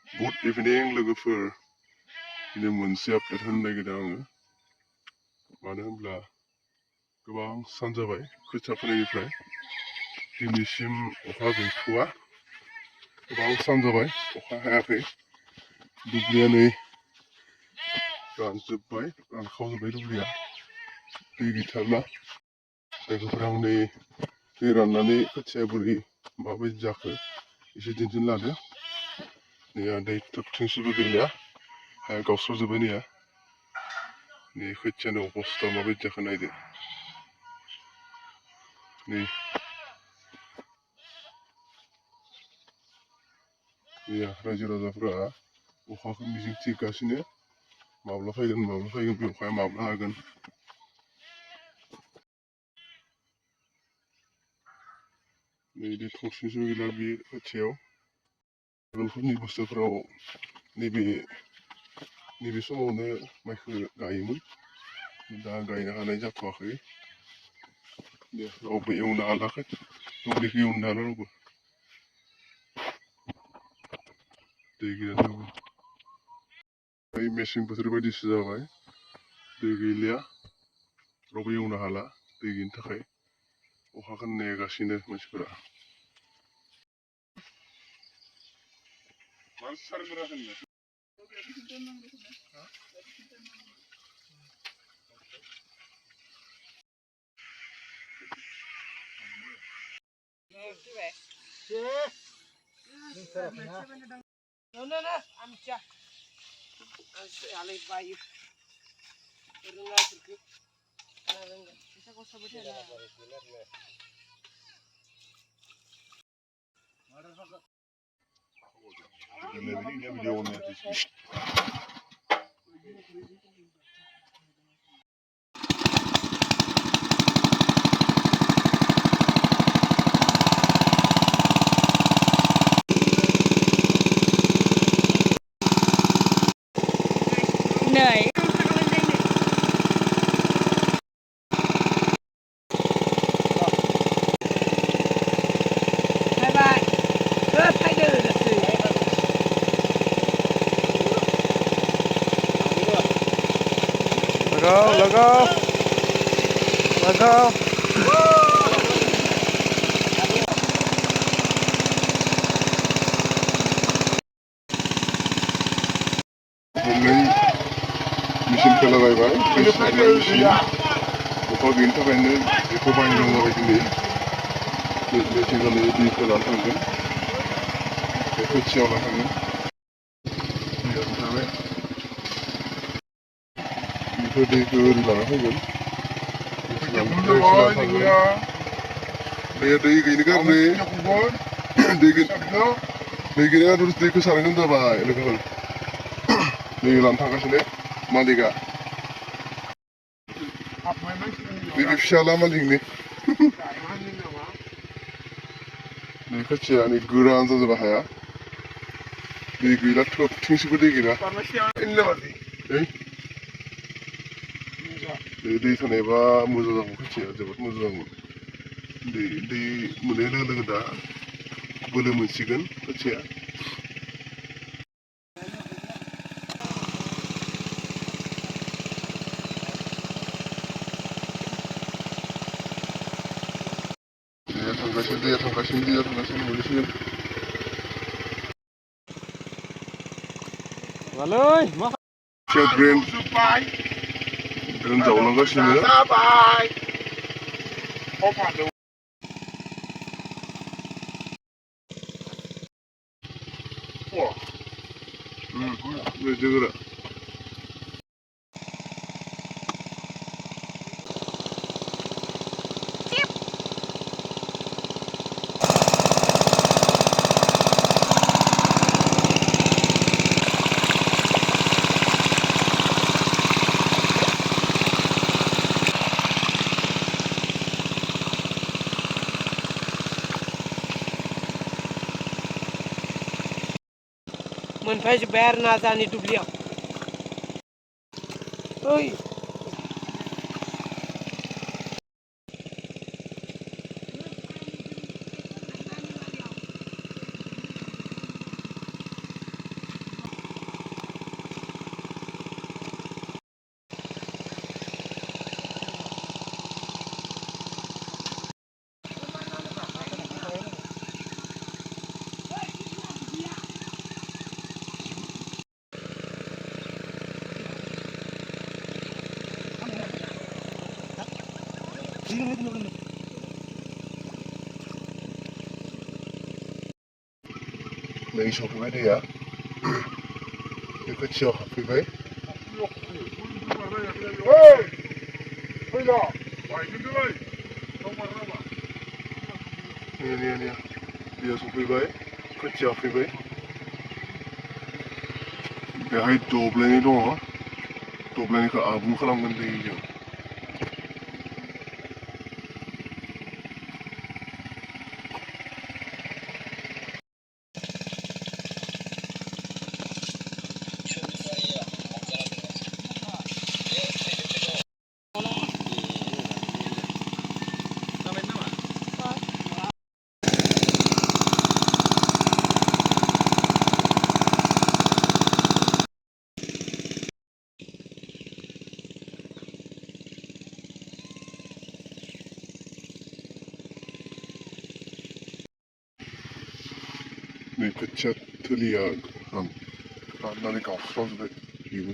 Good evening लोगोफोर दिनै मोनसे आपडेट होनो नागिरदों आङो मानो होनब्ला गोबां सान जाबाय खोथिया फोनायनिफ्राय दिनैसिम अखा गैथ'वा गोबां सान जाबाय अखा हायाखै दुब्लिया नै रानजोब्बाय रानखावजोब्बाय दुब्लिया दै गैथारला लोगोफोर आं नै दै राननानै खोथिया बोरै माबायदि जाखो एसे दिन्थिनो लादों नैया दै थोबथिंसेबो गैलिया हाया गावस्राजोब्बाय नैया नै खोथियानि अबस्था माबायदि जाखो नायदो नै नैया रायजो राजाफ्रा अखाखौ मिजिं थिगासिनो माब्ला फैगोन बे अखाया माब्ला हागोन नै दै थरथिंसेबो गैला बे खोथियाव आगोलफोरनि बोसोरफ्राव नैबे समावनो माइखौ गायोमोन दा गायनो हानाय जाथ'वाखै रावबो एवनो हालाखै दुब्लिखौ एवनो हाला रावबो दै गैया जेरावबो मेसें बोथोर बायदिसो जाबाय दै गैलिया रावबो एवनो हाला दै गैयिनि थाखाय अखाखौ नेगासिनो मानसिफोरा Này. Bye bye. Thay đổi là gì? Let go. मेचिन खोलाबायबाय मेचिन अखा गैयिनि थाखायनो बेखौ बायनो गोनां जाबाय दिनै मेचिनजों दैखौ लाना थांगोन बे खोथियाव लाना थांगोन दैया ओंखारबाय बेफोर दैखौ ओरै लाना फैगोन दै गैयिनि गारनै दै गैयिया दैखौ सारगोन जाबाय लोगोफोर दै लाना थांगासिनो मालिकआ नैबे फिसाला मालिकनि नै खोथिया नै गोरान जाजोबा हाया दै गैला थोबथिंसेबो दै गैला दै थानायबा मोजां जागौ खोथिया जोबोद मोजां जागौमोन दै मोननाय लोगो लोगो दा बोलो मोनसिगोन खोथिया दैया थांगासिनो मोनसिगोन ड्रेन जावलांगासिनो जोगोरा मोनफैजोब्बाय आरो ना जानि दुब्लियाव ओइ नै सफैबाय दैया बे खोथियाव हाबफैबाय दैया सफैबाय खोथिया फैबाय बेहाय दब्लायनै दङ दब्लायनैखौ आबुं खालामगोन दैजों नै खोथिया थिलिया राननानै गावस्राजोब्बाय बेबो